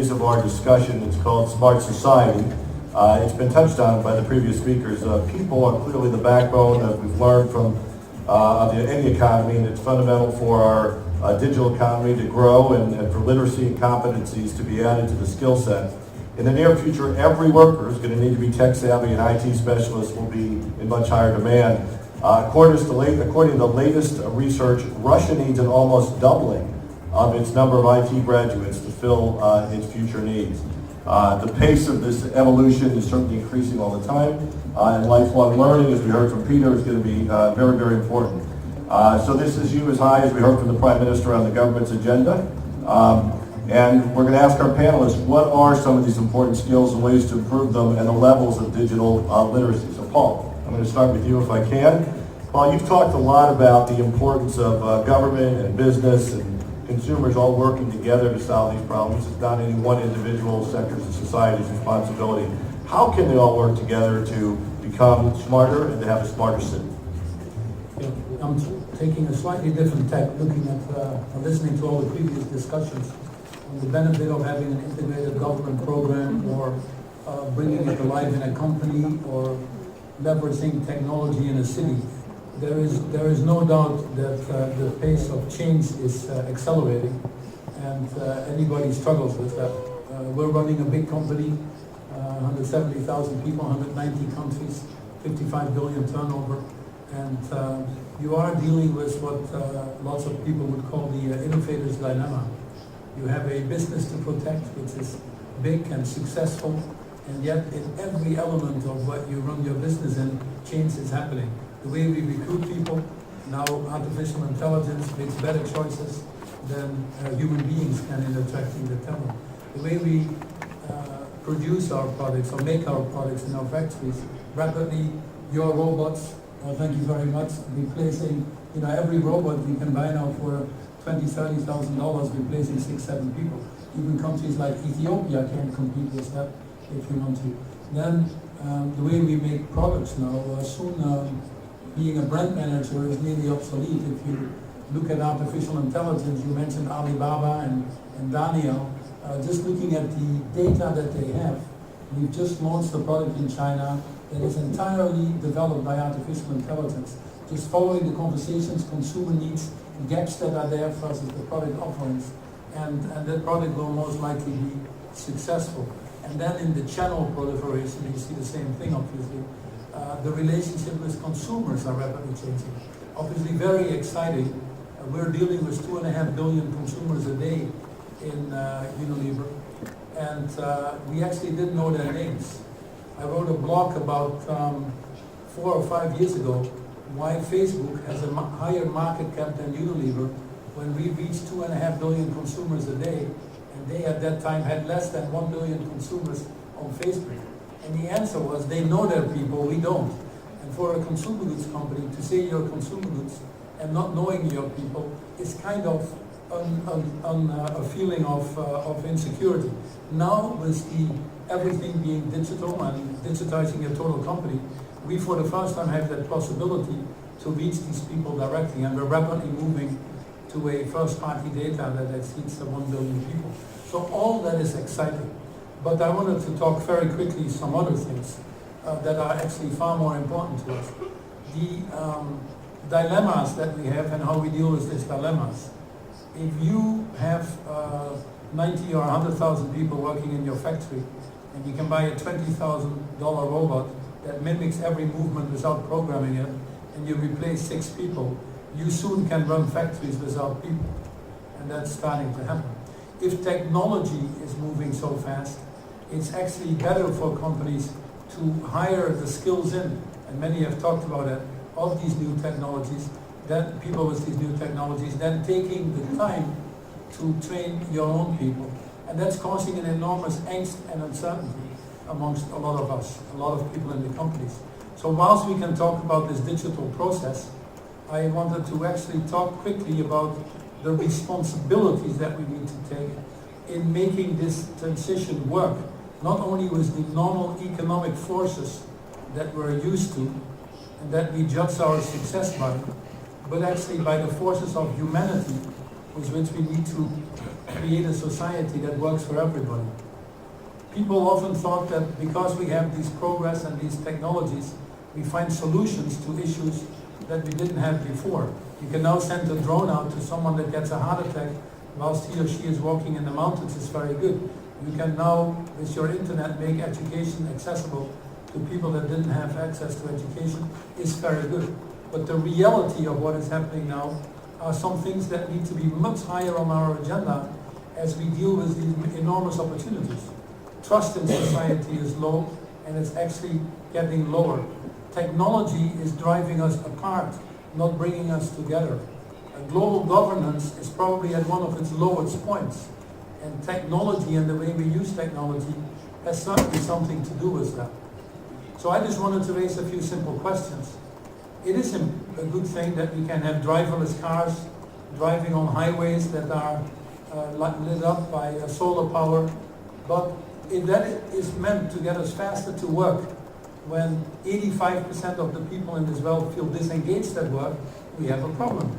phase of our discussion. It's called Smart Society. It's been touched on by the previous speakers. People are clearly the backbone that we've learned from any economy, and it's fundamental for our digital economy to grow and for literacy and competencies to be added to the skill set. In the near future, every worker is going to need to be tech savvy, and IT specialists will be in much higher demand. According to the latest research, Russia needs an almost doubling of its number of IT graduates to fill its future needs. The pace of this evolution is certainly increasing all the time, and lifelong learning, as we heard from Peter, is going to be very, very important. So this is you as high as we heard from the Prime Minister on the government's agenda. And we're going to ask our panelists, what are some of these important skills and ways to improve them and the levels of digital literacy? So Paul, I'm going to start with you if I can. Paul, you've talked a lot about the importance of government and business and consumers all working together to solve these problems. It's not any one individual sectors of society's responsibility. How can they all work together to become smarter and to have a smarter city? Yeah, I'm taking a slightly different tack, looking at listening to all the previous discussions on the benefit of having an integrated government program, or bringing it to life in a company, or leveraging technology in a city. There is no doubt that the pace of change is accelerating, and anybody struggles with that. We're running a big company, 170,000 people, 190 countries, 55 billion turnover, and you are dealing with what lots of people would call the innovator's dilemma. You have a business to protect, which is big and successful, and yet in every element of what you run your business in, change is happening. The way we recruit people, now artificial intelligence makes better choices than human beings can in attracting the talent. The way we produce our products or make our products in our factories, rapidly, your robots, thank you very much, replacing, every robot you can buy now for $20,000, $30,000, replacing 6-7 people. Even countries like Ethiopia can't compete with that if you want to. Then the way we make products now, soon being a brand manager is nearly obsolete. If you look at artificial intelligence, you mentioned Alibaba and Daniel, just looking at the data that they have. We've just launched a product in China that is entirely developed by artificial intelligence, just following the conversations, consumer needs, gaps that are there versus the product offerings, and that product will most likely be successful. And then in the channel proliferation, you see the same thing, obviously. The relationship with consumers are rapidly changing. Obviously very exciting. We're dealing with 2.5 billion consumers a day in Unilever, and we actually didn't know their names. I wrote a blog about 4 or 5 years ago why Facebook has a higher market cap than Unilever when we reached 2.5 billion consumers a day, and they at that time had less than 1 billion consumers on Facebook. And the answer was, they know their people, we don't. And for a consumer goods company to say you're consumer goods and not knowing your people is kind of a feeling of insecurity. Now with everything being digital and digitizing a total company, we for the first time have that possibility to reach these people directly, and we're rapidly moving to a first-party data that exceeds 1 billion people. So all that is exciting. But I wanted to talk very quickly some other things that are actually far more important to us. The dilemmas that we have and how we deal with these dilemmas. If you have 90 or 100,000 people working in your factory, and you can buy a $20,000 robot that mimics every movement without programming it, and you replace 6 people, you soon can run factories without people. And that's starting to happen. If technology is moving so fast, it's actually better for companies to hire the skills in, and many have talked about it, of these new technologies, that people with these new technologies, than taking the time to train your own people. And that's causing an enormous angst and uncertainty amongst a lot of us, a lot of people in the companies. So whilst we can talk about this digital process, I wanted to actually talk quickly about the responsibilities that we need to take in making this transition work, not only with the normal economic forces that we're used to and that we judge our success by, but actually by the forces of humanity, with which we need to create a society that works for everybody. People often thought that because we have these progress and these technologies, we find solutions to issues that we didn't have before. You can now send a drone out to someone that gets a heart attack whilst he or she is walking in the mountains. It's very good. You can now, with your internet, make education accessible to people that didn't have access to education. Is very good. But the reality of what is happening now are some things that need to be much higher on our agenda as we deal with these enormous opportunities. Trust in society is low, and it's actually getting lower. Technology is driving us apart, not bringing us together. Global governance is probably at one of its lowest points, and technology and the way we use technology has certainly something to do with that. So I just wanted to raise a few simple questions. It is a good thing that we can have driverless cars driving on highways that are lit up by solar power, but if that is meant to get us faster to work, when 85% of the people in this world feel disengaged at work, we have a problem.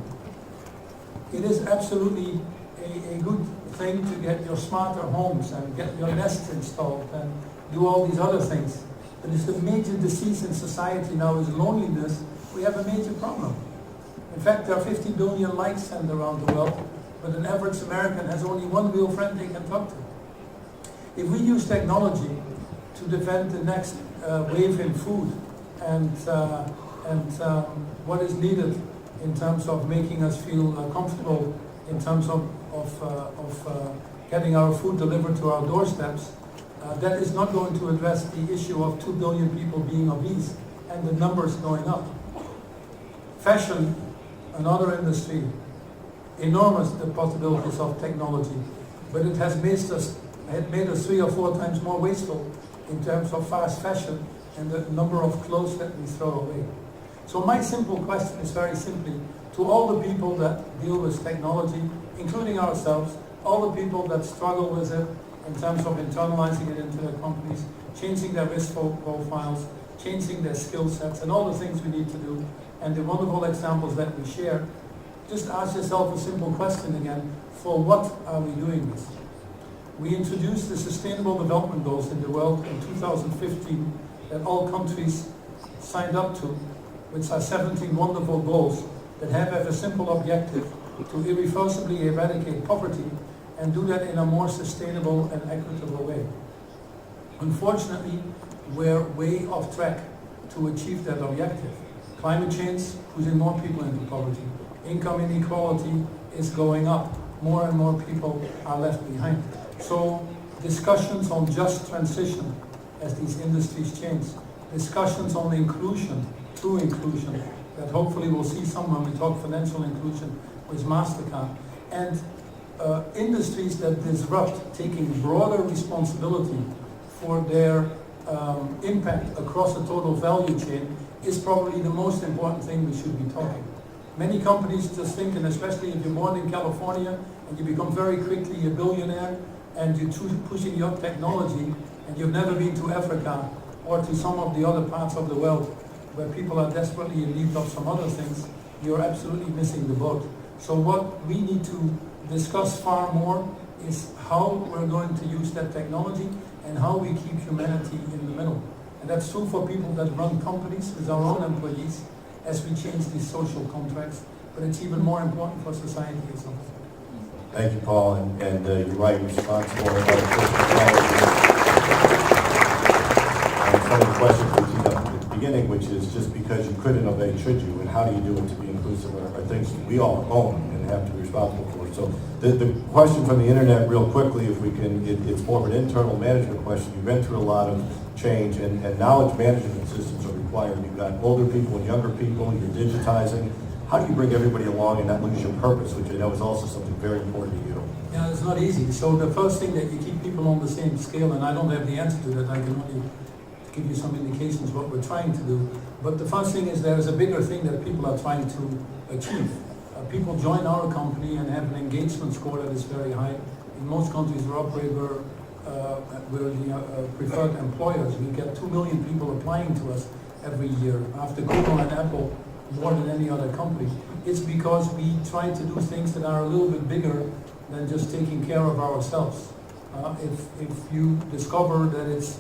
It is absolutely a good thing to get your smarter homes and get your nests installed and do all these other things. But if the major disease in society now is loneliness, we have a major problem. In fact, there are 50 billion likes sent around the world, but an average American has only one real friend they can talk to. If we use technology to defend the next wave in food and what is needed in terms of making us feel comfortable, in terms of getting our food delivered to our doorsteps, that is not going to address the issue of 2 billion people being obese and the numbers going up. Fashion, another industry, enormous the possibilities of technology, but it has made us 3 or 4 times more wasteful in terms of fast fashion and the number of clothes that we throw away. So my simple question is very simply, to all the people that deal with technology, including ourselves, all the people that struggle with it in terms of internalizing it into their companies, changing their risk profiles, changing their skill sets, and all the things we need to do, and the wonderful examples that we share, just ask yourself a simple question again, for what are we doing this? We introduced the Sustainable Development Goals in the world in 2015 that all countries signed up to, which are 17 wonderful goals that have a simple objective to irreversibly eradicate poverty and do that in a more sustainable and equitable way. Unfortunately, we're way off track to achieve that objective. Climate change pushing more people into poverty. Income inequality is going up. More and more people are left behind. So discussions on just transition as these industries change. Discussions on inclusion, true inclusion, that hopefully we'll see some when we talk financial inclusion with MasterCard. And industries that disrupt, taking broader responsibility for their impact across the total value chain is probably the most important thing we should be talking. Many companies just think, and especially if you're born in California and you become very quickly a billionaire and you're pushing your technology and you've never been to Africa or to some of the other parts of the world where people are desperately in need of some other things, you're absolutely missing the boat. So what we need to discuss far more is how we're going to use that technology and how we keep humanity in the middle. And that's true for people that run companies with our own employees as we change these social contracts, but it's even more important for society as a whole. Thank you, Paul, and you're right, responsible for technology. And some of the questions we teed up at the beginning, which is just because you could innovate, should you, and how do you do it to be inclusive, are things we all own and have to be responsible for. So the question from the internet, real quickly, if we can, it's more of an internal management question. You've been through a lot of change, and knowledge management systems are required. You've got older people and younger people, you're digitizing. How do you bring everybody along and not lose your purpose, which I know is also something very important to you? Yeah, it's not easy. So the first thing that you keep people on the same scale, and I don't have the answer to that, I can only give you some indications what we're trying to do. But the first thing is there is a bigger thing that people are trying to achieve. People join our company and have an engagement score that is very high. In most countries we're the preferred employers. We get 2 million people applying to us every year. After Google and Apple more than any other company. It's because we try to do things that are a little bit bigger than just taking care of ourselves. If you discover that it's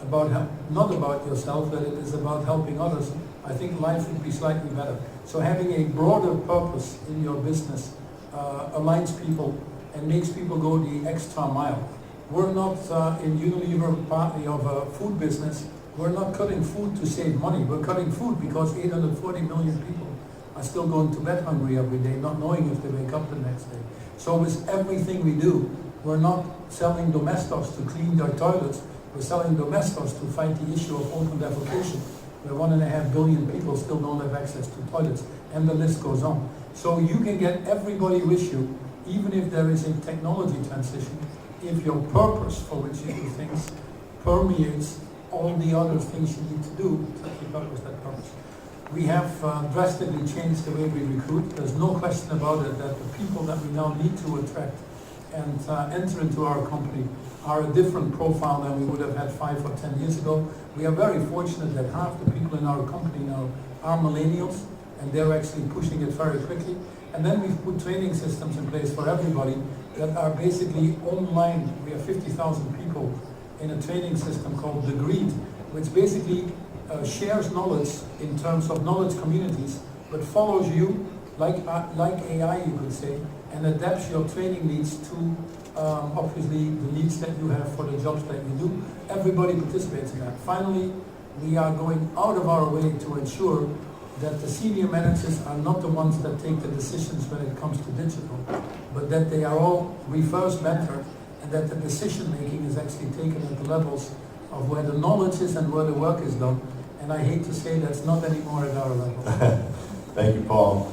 not about yourself, that it is about helping others, I think life would be slightly better. So having a broader purpose in your business aligns people and makes people go the extra mile. We're not in Unilever, partly of a food business, we're not cutting food to save money. We're cutting food because 840 million people are still going to bed hungry every day, not knowing if they wake up the next day. So with everything we do, we're not selling domestos to clean their toilets, we're selling domestos to fight the issue of open defecation, where 1.5 billion people still don't have access to toilets, and the list goes on. So you can get everybody with you, even if there is a technology transition, if your purpose for which you do things permeates all the other things you need to do to keep up with that purpose. We have drastically changed the way we recruit. There's no question about it that the people that we now need to attract and enter into our company are a different profile than we would have had 5 or 10 years ago. We are very fortunate that half the people in our company now are millennials, and they're actually pushing it very quickly. And then we've put training systems in place for everybody that are basically online. We have 50,000 people in a training system called The Greed, which basically shares knowledge in terms of knowledge communities, but follows you like AI, you could say, and adapts your training needs to obviously the needs that you have for the jobs that you do. Everybody participates in that. Finally, we are going out of our way to ensure that the senior managers are not the ones that take the decisions when it comes to digital, but that they are all reverse mentored, and that the decision making is actually taken at the levels of where the knowledge is and where the work is done. And I hate to say that's not anymore at our level. Thank you, Paul.